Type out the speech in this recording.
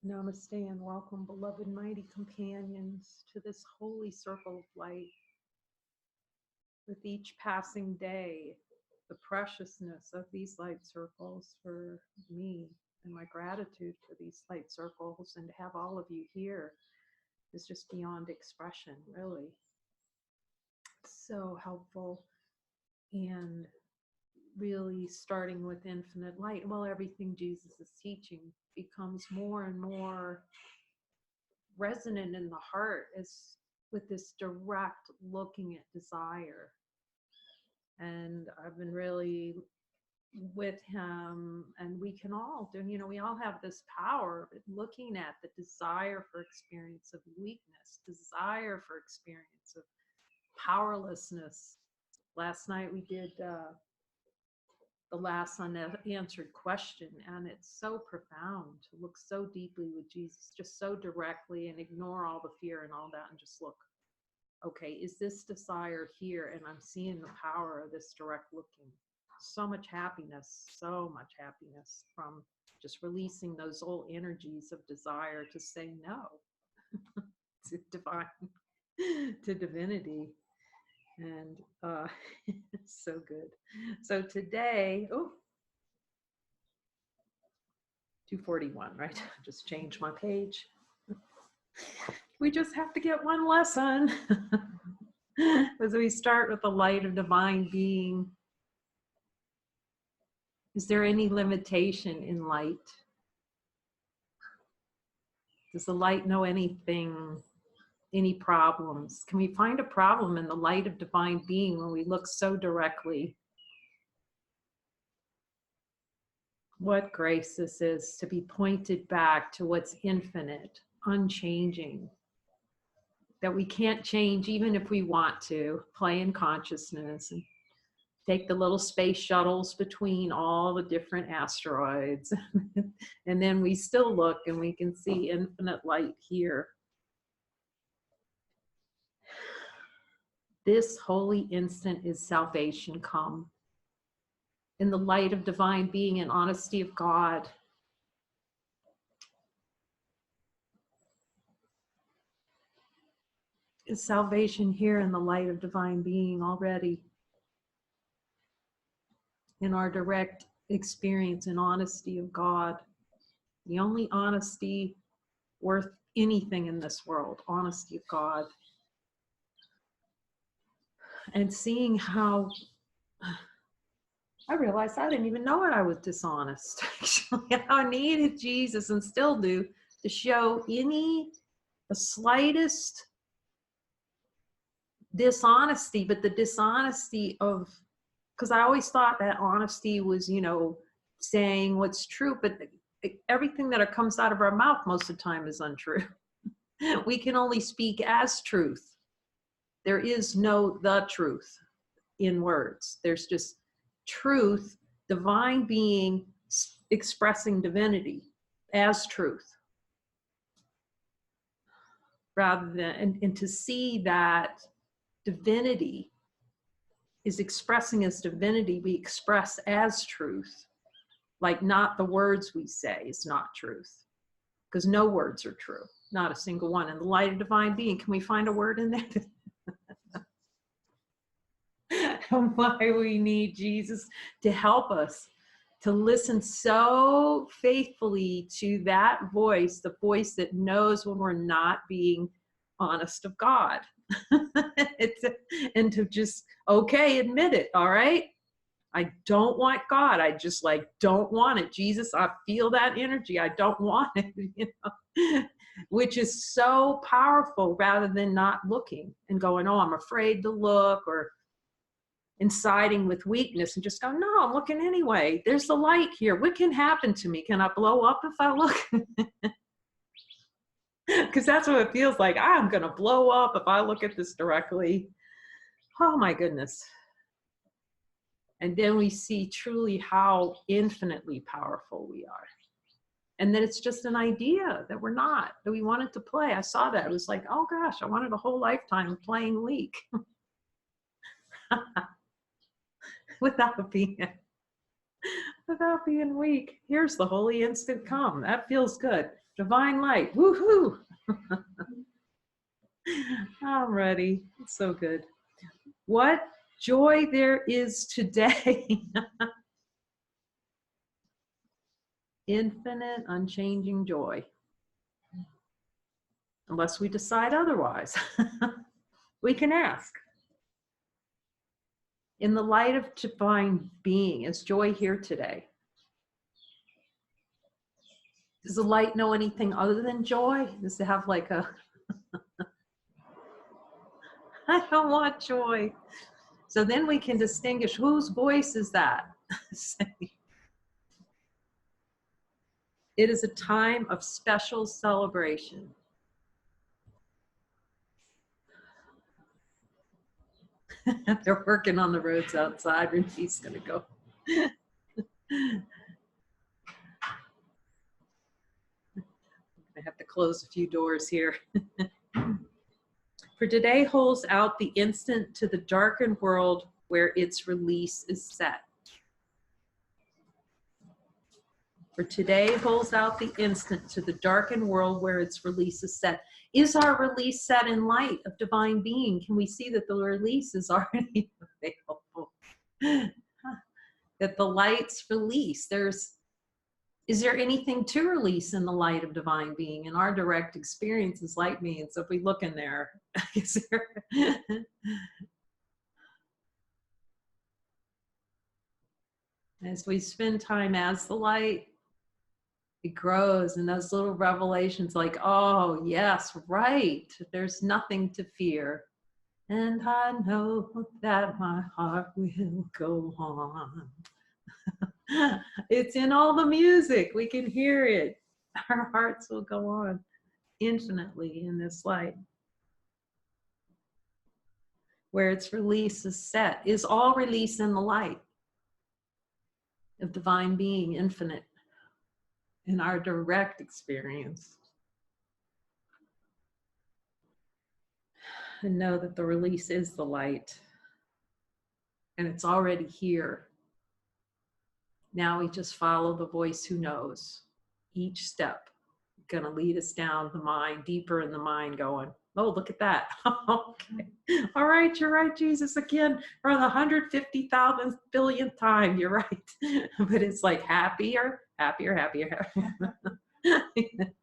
Namaste and welcome, beloved mighty companions, to this holy circle of light. With each passing day, the preciousness of these light circles for me and my gratitude for these light circles and to have all of you here is just beyond expression, really. So helpful, and really starting with infinite light. Well, everything Jesus is teaching becomes more and more resonant in the heart is with this direct looking at desire. And I've been really with him, and we can all do, we all have this power of looking at the desire for experience of weakness, desire for experience of powerlessness. Last night we did the last unanswered question, and it's so profound to look so deeply with Jesus, just so directly, and ignore all the fear and all that and just look, okay, is this desire here? And I'm seeing the power of this direct looking. So much happiness from just releasing those old energies of desire to say no to divine, to divinity. And it's so good. So today, 241, right? Just change my page. We just have to get one lesson. As we start with the light of divine being, is there any limitation in light? Does the light know anything? Any problems? Can we find a problem in the light of divine being when we look so directly? What grace this is to be pointed back to what's infinite, unchanging, that we can't change even if we want to, play in consciousness and take the little space shuttles between all the different asteroids. And then we still look and we can see infinite light here. This holy instant is salvation come. In the light of divine being and honesty of God. Is salvation here in the light of divine being already? In our direct experience and honesty of God. The only honesty worth anything in this world, honesty of God. And seeing how I realized I didn't even know it. I was dishonest. Actually, I needed Jesus, and still do, to show the slightest dishonesty, but the dishonesty of, because I always thought that honesty was, saying what's true, but everything that comes out of our mouth most of the time is untrue. We can only speak as truth. There is no the truth in words. There's just truth, divine being expressing divinity as truth. Rather than, and to see that divinity is expressing as divinity, we express as truth. Like not the words we say is not truth. Because no words are true. Not a single one. In the light of divine being, can we find a word in there? And why we need Jesus to help us to listen so faithfully to that voice, the voice that knows when we're not being honest of God. And to just, okay, admit it, all right? I don't want God. I just don't want it. Jesus, I feel that energy. I don't want it, which is so powerful rather than not looking and going, oh, I'm afraid to look, or inciting with weakness and just go, no, I'm looking anyway. There's the light here. What can happen to me? Can I blow up if I look? Because that's what it feels like. I'm going to blow up if I look at this directly. Oh my goodness. And then we see truly how infinitely powerful we are. And then it's just an idea that we're not, that we wanted to play. I saw that. It was like, oh gosh, I wanted a whole lifetime of playing weak. without being weak. Here's the holy instant come. That feels good. Divine light. Woohoo! I'm ready. It's so good. What joy there is today. Infinite, unchanging joy. Unless we decide otherwise. We can ask. In the light of divine being, is joy here today? Does the light know anything other than joy? Does it have like a, I don't want joy. So then we can distinguish whose voice is that? It is a time of special celebration. They're working on the roads outside. Ruthie's going to go. I have to close a few doors here. For today holds out the instant to the darkened world where its release is set. For today holds out the instant to the darkened world where its release is set. Is our release set in light of divine being? Can we see that the release is already available? That the light's release, is there anything to release in the light of divine being? In our direct experience is light being. So if we look in there, is there? As we spend time as the light, it grows, and those little revelations like, oh, yes, right, there's nothing to fear. And I know that my heart will go on. It's in all the music. We can hear it. Our hearts will go on infinitely in this light. Where its release is set. Is all release in the light of divine being, infinite, in our direct experience. And know that the release is the light. And it's already here. Now we just follow the voice who knows. Each step going to lead us down the mind, deeper in the mind, going, oh, look at that. Okay. All right, you're right, Jesus, again, for the 150,000th billionth time, you're right. But it's like happier, happier, happier, happier.